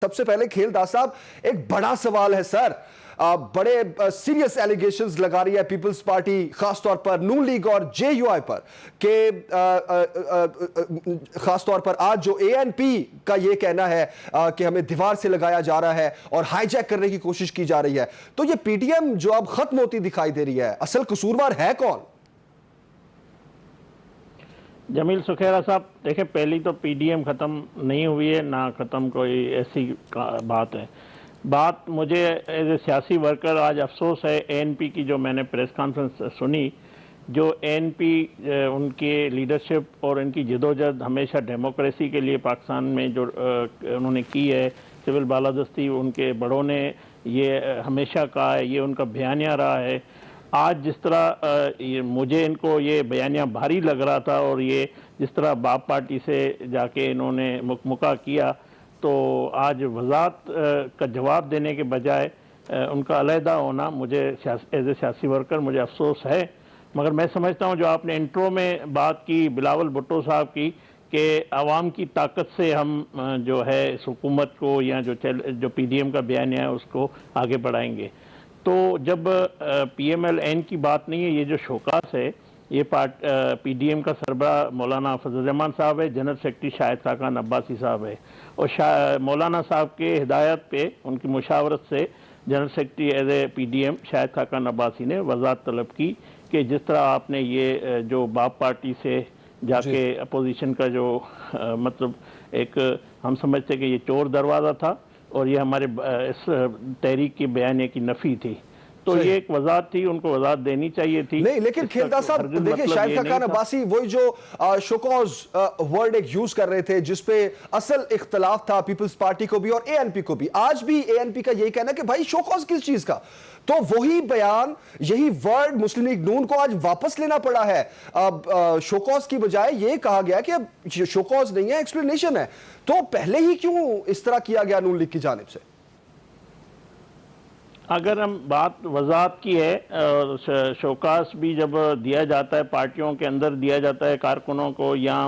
سب سے پہلے کھیلداس صاحب ایک بڑا سوال ہے سر، بڑے سیریس ایلیگیشنز لگا رہی ہے پیپلز پارٹی خاص طور پر نون لیگ اور جے یو آئی پر کہ خاص طور پر آج جو اے این پی کا یہ کہنا ہے کہ ہمیں دیوار سے لگایا جا رہا ہے اور ہائی جیک کرنے کی کوشش کی جا رہی ہے، تو یہ پی ٹی ایم جو اب ختم ہوتی دکھائی دے رہی ہے، اصل قصوروار ہے کون؟ جمیل سکھیرا صاحب دیکھیں، پہلی تو پی ڈی ایم ختم نہیں ہوئی ہے، نہ ختم کوئی ایسی بات ہے۔ بات مجھے ایز اے سیاسی ورکر آج افسوس ہے اے این پی کی، جو میں نے پریس کانفرنس سنی، جو اے این پی ان کے لیڈرشپ اور ان کی جدوجہد ہمیشہ ڈیموکریسی کے لیے پاکستان میں جو انہوں نے کی ہے، سول بالادستی ان کے بڑوں نے یہ ہمیشہ کہا ہے، یہ ان کا بیانیہ رہا ہے۔ آج جس طرح مجھے ان کو یہ بیانیہ بھاری لگ رہا تھا، اور یہ جس طرح باپ پارٹی سے جا کے انہوں نے مکمکہ کیا، تو آج وضاحت کا جواب دینے کے بجائے ان کا علیحدہ ہونا مجھے ایز اے سیاسی ورکر مجھے افسوس ہے۔ مگر میں سمجھتا ہوں جو آپ نے انٹرو میں بات کی بلاول بھٹو صاحب کی کہ عوام کی طاقت سے ہم جو ہے اس حکومت کو یا جو پی ڈی ایم کا بیانیہ ہے اس کو آگے بڑھائیں گے، تو جب پی ایم ایل این کی بات نہیں ہے، یہ جو شوکاس ہے یہ پی ڈی ایم کا سربراہ مولانا فضل الرحمان صاحب ہے، جنرل سیکرٹری شاہد خاقان عباسی صاحب ہے، اور مولانا صاحب کے ہدایت پہ ان کی مشاورت سے جنرل سیکرٹری ایز A P D M Shahid Khaqan Abbasi نے وضاحت طلب کی کہ جس طرح آپ نے یہ جو باپ پارٹی سے جا کے اپوزیشن کا جو مطلب ایک ہم سمجھتے کہ یہ چور دروازہ تھا اور یہ ہمارے اس تحریک کی بیانیہ کی نفی تھی، تو یہ ایک وضاحت تھی، ان کو وضاحت دینی چاہیے تھی۔ نہیں لیکن کھیلداس صاحب دیکھیں، شاہد خاقان عباسی وہی جو شوکوز ورڈ ایک یوز کر رہے تھے جس پہ اصل اختلاف تھا پیپلز پارٹی کو بھی اور اے این پی کو بھی، آج بھی اے این پی کا یہی کہنا ہے کہ بھائی شوکوز کس چیز کا، تو وہی بیان یہی ورڈ مسلم لیگ نون کو آج واپس لینا پڑا ہے۔ شوکوز کی بجائے یہ کہا گیا کہ شوکوز نہیں ہے، ایکسپلینیشن ہے، تو پہلے ہی کیوں اس طرح کیا گیا نون لیگ کی جانب سے؟ اگر ہم بات وضاحت کی ہے، شوکاس بھی جب دیا جاتا ہے پارٹیوں کے اندر دیا جاتا ہے کارکنوں کو، یا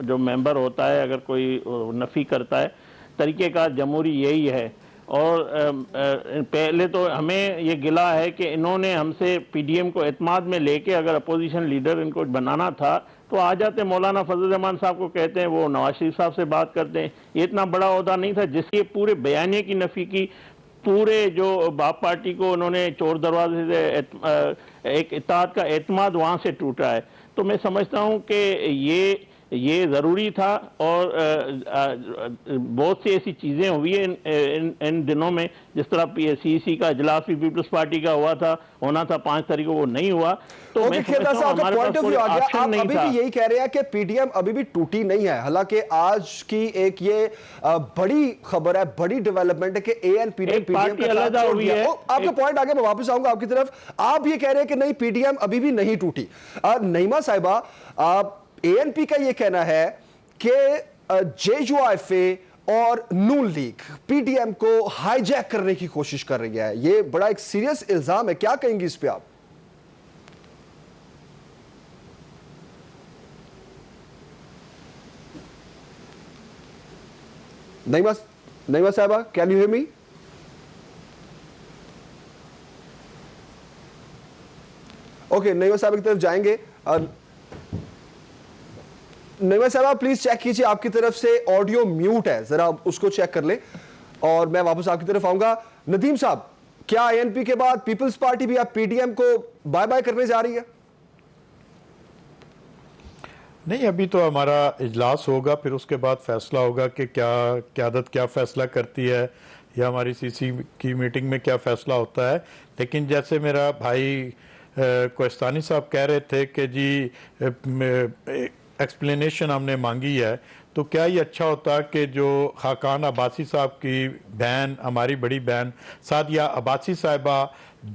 جو ممبر ہوتا ہے اگر کوئی نفی کرتا ہے، طریقہ کار جمہوری یہی ہے۔ اور پہلے تو ہمیں یہ گلہ ہے کہ انہوں نے ہم سے پی ڈی ایم کو اعتماد میں لے کے اگر اپوزیشن لیڈر ان کو بنانا تھا تو آ جاتے، مولانا فضل الرحمان صاحب کو کہتے ہیں، وہ نواز شریف صاحب سے بات کرتے ہیں، یہ اتنا بڑا عہدہ نہیں تھا جس کی پورے بیانیے کی نفی کی، پورے جو باپ پارٹی کو انہوں نے چور دروازے سے ایک اطاعت کا اعتماد وہاں سے ٹوٹا ہے۔ تو میں سمجھتا ہوں کہ یہ ضروری تھا، اور بہت سی ایسی چیزیں ہوئی ہیں ان دنوں میں، جس طرح سی سی کا اجلاس بھی پیپلز پارٹی کا ہونا تھا 5 تاریخ کو، وہ نہیں ہوا، تو میں سمجھتا ہوں ہمارے پاس کوئی آپشن نہیں تھا۔ ابھی بھی یہی کہہ رہے ہیں کہ پی ڈی ایم ابھی بھی ٹوٹی نہیں ہے، حالانکہ آج کی ایک یہ بڑی خبر ہے، بڑی ڈیولپمنٹ ہے کہ اے این پی نے پی ڈی ایم کا ساتھ چھوڑ دیا۔ آپ کا پوائنٹ آگے میں واپس آؤں گا آپ کی طرف، آپ یہ کہہ رہے ہیں کہ نہیں پی ڈی ایم ابھی بھی نہیں ٹوٹی۔ نعیمہ صاحبہ، اے این پی کا یہ کہنا ہے کہ جے یو آئی اے اور نون لیگ پی ڈی ایم کو ہائی جیک کرنے کی کوشش کر رہی ہے، یہ بڑا ایک سیریس الزام ہے، کیا کہیں گی اس پہ آپ؟ نعیمہ صاحبہ، can you hear me? Okay, Naima صاحبہ کی طرف جائیں گے۔ نعیمہ صاحبہ پلیز چیک کیجئے، آپ کی طرف سے آڈیو میوٹ ہے، ذرا اس کو چیک کر لیں، اور میں واپس آپ کی طرف آؤں گا۔ ندیم صاحب، کیا اے این پی کے بعد پیپلز پارٹی بھی اب پی ڈی ایم کو بائے بائے کرنے جا رہی ہے؟ نہیں، ابھی تو ہمارا اجلاس ہوگا، پھر اس کے بعد فیصلہ ہوگا کہ کیا قیادت کیا فیصلہ کرتی ہے، یا ہماری سی سی کی میٹنگ میں کیا فیصلہ ہوتا ہے۔ لیکن جیسے میرا بھائی کوہستانی صاحب کہہ رہے تھے کہ جی ایکسپلینیشن ہم نے مانگی ہے، تو کیا یہ اچھا ہوتا کہ جو خاقان عباسی صاحب کی بہن، ہماری بڑی بہن سعدیہ عباسی صاحبہ،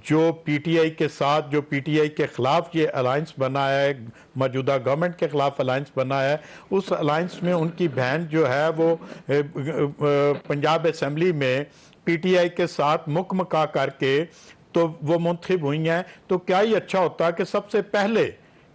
جو پی ٹی آئی کے ساتھ، جو پی ٹی آئی کے خلاف یہ الائنس بنا ہے، موجودہ گورنمنٹ کے خلاف الائنس بنا ہے، اس الائنس میں ان کی بہن جو ہے وہ پنجاب اسمبلی میں پی ٹی آئی کے ساتھ مکمکہ کر کے تو وہ منتخب ہوئی ہیں، تو کیا یہ اچھا ہوتا کہ سب سے پہلے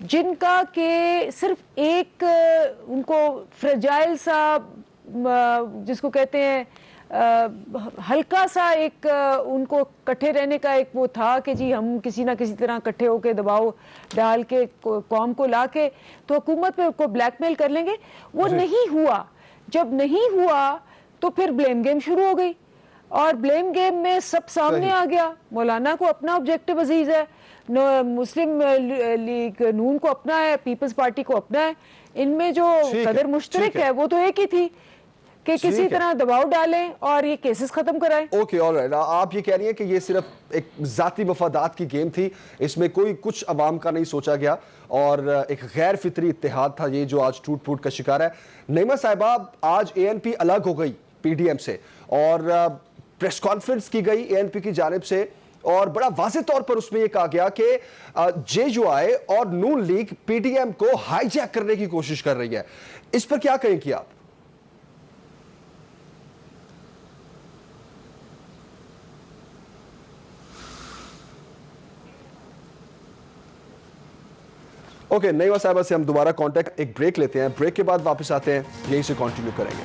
جن کا کہ صرف ایک ان کو فریجائل سا جس کو کہتے ہیں ہلکا سا ایک ان کو کٹھے رہنے کا ایک وہ تھا کہ جی ہم کسی نہ کسی طرح کٹھے ہو کے دباؤ ڈال کے قوم کو لا کے تو حکومت پہ کو بلیک میل کر لیں گے. وہ نہیں ہوا. جب نہیں ہوا تو پھر بلیم گیم شروع ہو گئی اور بلیم گیم میں سب سامنے آ گیا. مولانا کو اپنا آبجیکٹو عزیز ہے, مسلم لیگ نون کو اپنا ہے, پیپلز پارٹی کو اپنا ہے. ان میں جو قدر مشترک ہے وہ تو ایک ہی تھی کہ کسی طرح دباؤ ڈالیں اور یہ کیسز ختم کرائیں. اوکے آلرائٹ, آپ یہ کہہ رہی ہیں کہ یہ صرف ایک ذاتی مفادات کی گیم تھی, اس میں کوئی کچھ عوام کا نہیں سوچا گیا اور ایک غیر فطری اتحاد تھا یہ جو آج ٹوٹ پھوٹ کا شکار ہے. نعیمہ صاحبہ, آج اے این پی الگ ہو گئی پی ڈی ایم سے اور پریس کانفرنس کی گئی اے این پی کی جانب سے اور بڑا واضح طور پر اس میں یہ کہا گیا کہ جے یو آئی اور نون لیگ پی ڈی ایم کو ہائی جیک کرنے کی کوشش کر رہی ہے. اس پر کیا کہیں گی آپ؟ اوکے, نعیمہ صاحبہ سے ہم دوبارہ کانٹیکٹ, ایک بریک لیتے ہیں, بریک کے بعد واپس آتے ہیں, یہیں سے کنٹینیو کریں گے.